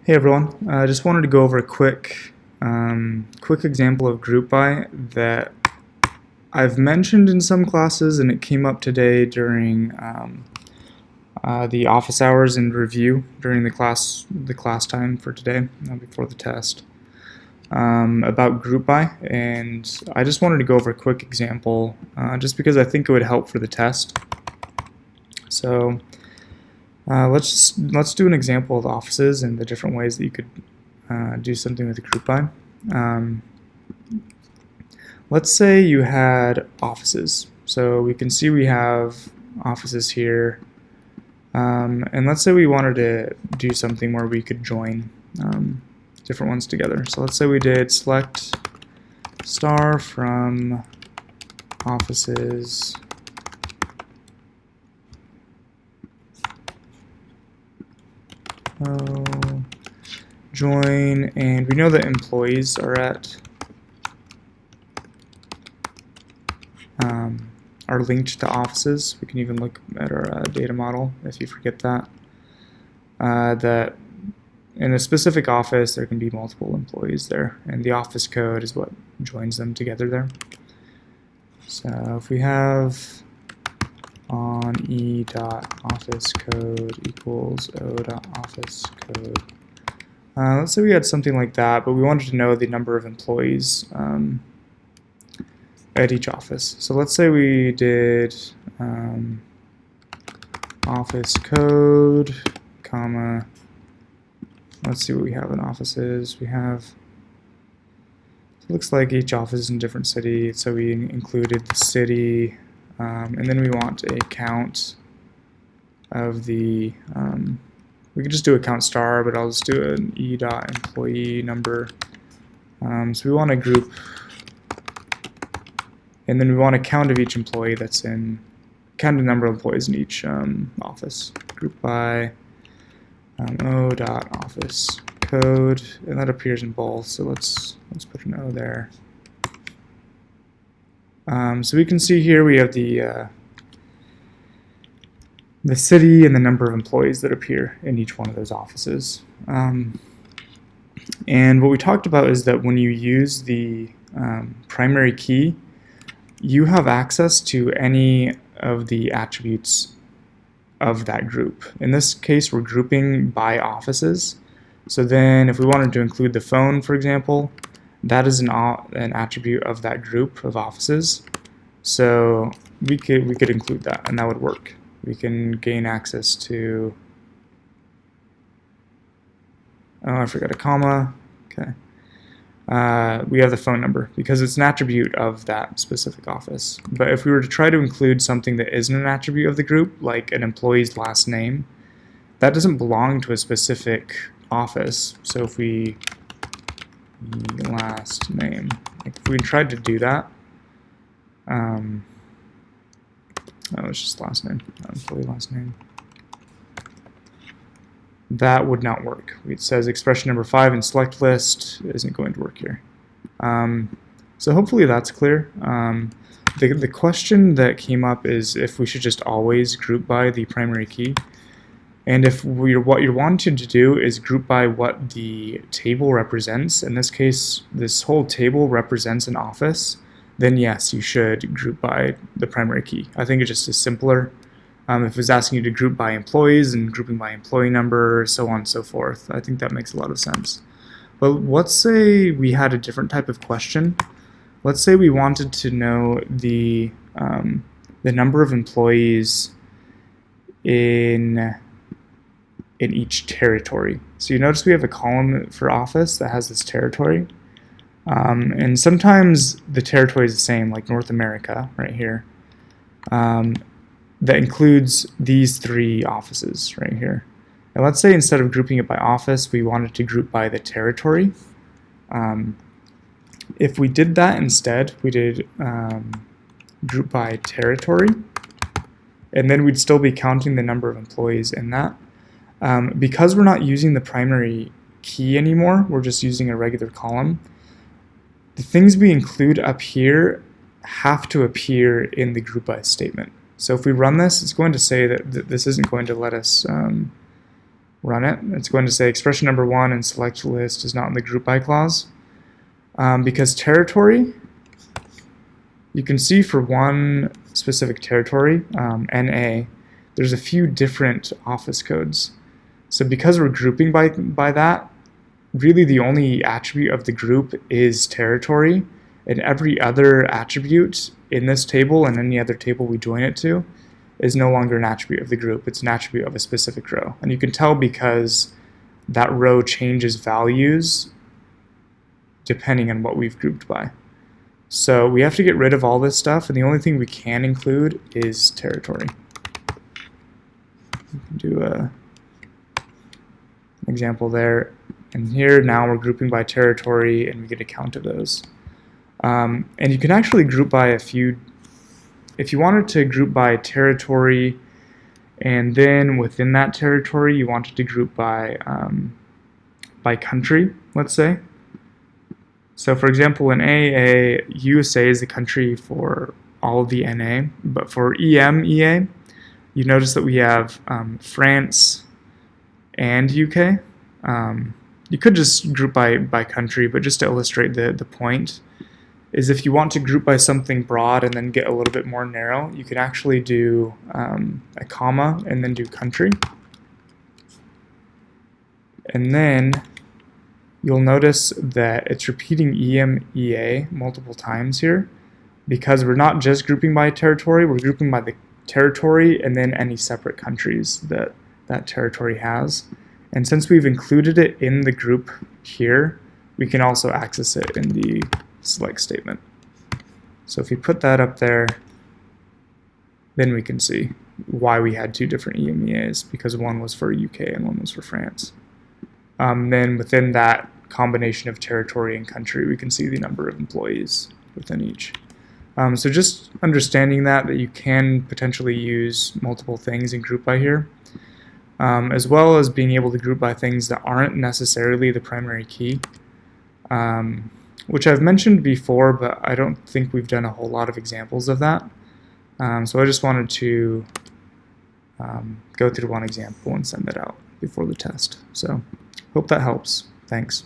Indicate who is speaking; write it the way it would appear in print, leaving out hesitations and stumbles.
Speaker 1: Hey everyone, I just wanted to go over a quick example of group by that I've mentioned in some classes, and it came up today during the office hours and review during the class time for today before the test about group by, and I just wanted to go over a quick example just because I think it would help for the test. So. Let's do an example of offices and the different ways that you could do something with a group by. Let's say you had offices. So we can see we have offices here. And let's say we wanted to do something where we could join different ones together. So let's say we did select star from offices join, and we know that employees are linked to offices. We can even look at our data model if you forget that. That in a specific office there can be multiple employees there, and the office code is what joins them together there. So if we have on e.office code equals o.office code. Let's say we had something like that, but we wanted to know the number of employees at each office. So let's say we did office code, comma, let's see what we have in offices. We have, it looks like each office is in a different city, so we included the city. And then we want a count of the, we could just do a count star, but I'll just do an e.employee number. So we want a group, and then we want a count of each employee that's in, count the number of employees in each office. Group by o.office code, and that appears in both, so let's put an O there. So we can see here we have the city and the number of employees that appear in each one of those offices. And what we talked about is that when you use the primary key, you have access to any of the attributes of that group. In this case, we're grouping by offices. So then if we wanted to include the phone, for example, that is an attribute of that group of offices. So we could include that, and that would work. We can gain access to, oh, I forgot a comma. Okay. We have the phone number because it's an attribute of that specific office. But if we were to try to include something that isn't an attribute of the group, like an employee's last name, that doesn't belong to a specific office. So if we last name, like if we tried to do that, oh, it's just last name, not employee last name. That would not work. It says expression number 5 in select list isn't going to work here. So hopefully that's clear. The question that came up is if we should just always group by the primary key. And if what you're wanting to do is group by what the table represents, in this case, this whole table represents an office, then yes, you should group by the primary key. I think it just is simpler. If it's asking you to group by employees and grouping by employee number, so on and so forth, I think that makes a lot of sense. But let's say we had a different type of question. Let's say we wanted to know the number of employees in each territory. So you notice we have a column for office that has this territory. And sometimes the territory is the same, like North America right here. That includes these 3 offices right here. And let's say instead of grouping it by office, we wanted to group by the territory. If we did that instead, we did group by territory, and then we'd still be counting the number of employees in that. Because we're not using the primary key anymore, we're just using a regular column, the things we include up here have to appear in the group by statement. So if we run this, it's going to say that this isn't going to let us run it. It's going to say expression number 1 in select list is not in the group by clause. Because territory, you can see for one specific territory, NA, there's a few different office codes. So because we're grouping by that, really the only attribute of the group is territory, and every other attribute in this table and any other table we join it to is no longer an attribute of the group. It's an attribute of a specific row. And you can tell because that row changes values depending on what we've grouped by. So we have to get rid of all this stuff, and the only thing we can include is territory. We can do an example there. And here now we're grouping by territory, and we get a count of those. And you can actually group by a few. If you wanted to group by territory, and then within that territory you wanted to group by country, let's say. So for example, in AA, USA is the country for all of the NA, but for EMEA, you notice that we have France and UK. You could just group by country, but just to illustrate the point, is if you want to group by something broad and then get a little bit more narrow, you can actually do a comma and then do country. And then you'll notice that it's repeating EMEA multiple times here because we're not just grouping by territory, we're grouping by the territory and then any separate countries that that territory has. And since we've included it in the group here, we can also access it in the select statement. So if we put that up there, then we can see why we had two different EMEAs, because one was for UK and one was for France. Then within that combination of territory and country, we can see the number of employees within each. So just understanding that you can potentially use multiple things and group by here, as well as being able to group by things that aren't necessarily the primary key, which I've mentioned before, but I don't think we've done a whole lot of examples of that. So I just wanted to go through one example and send it out before the test. So hope that helps. Thanks.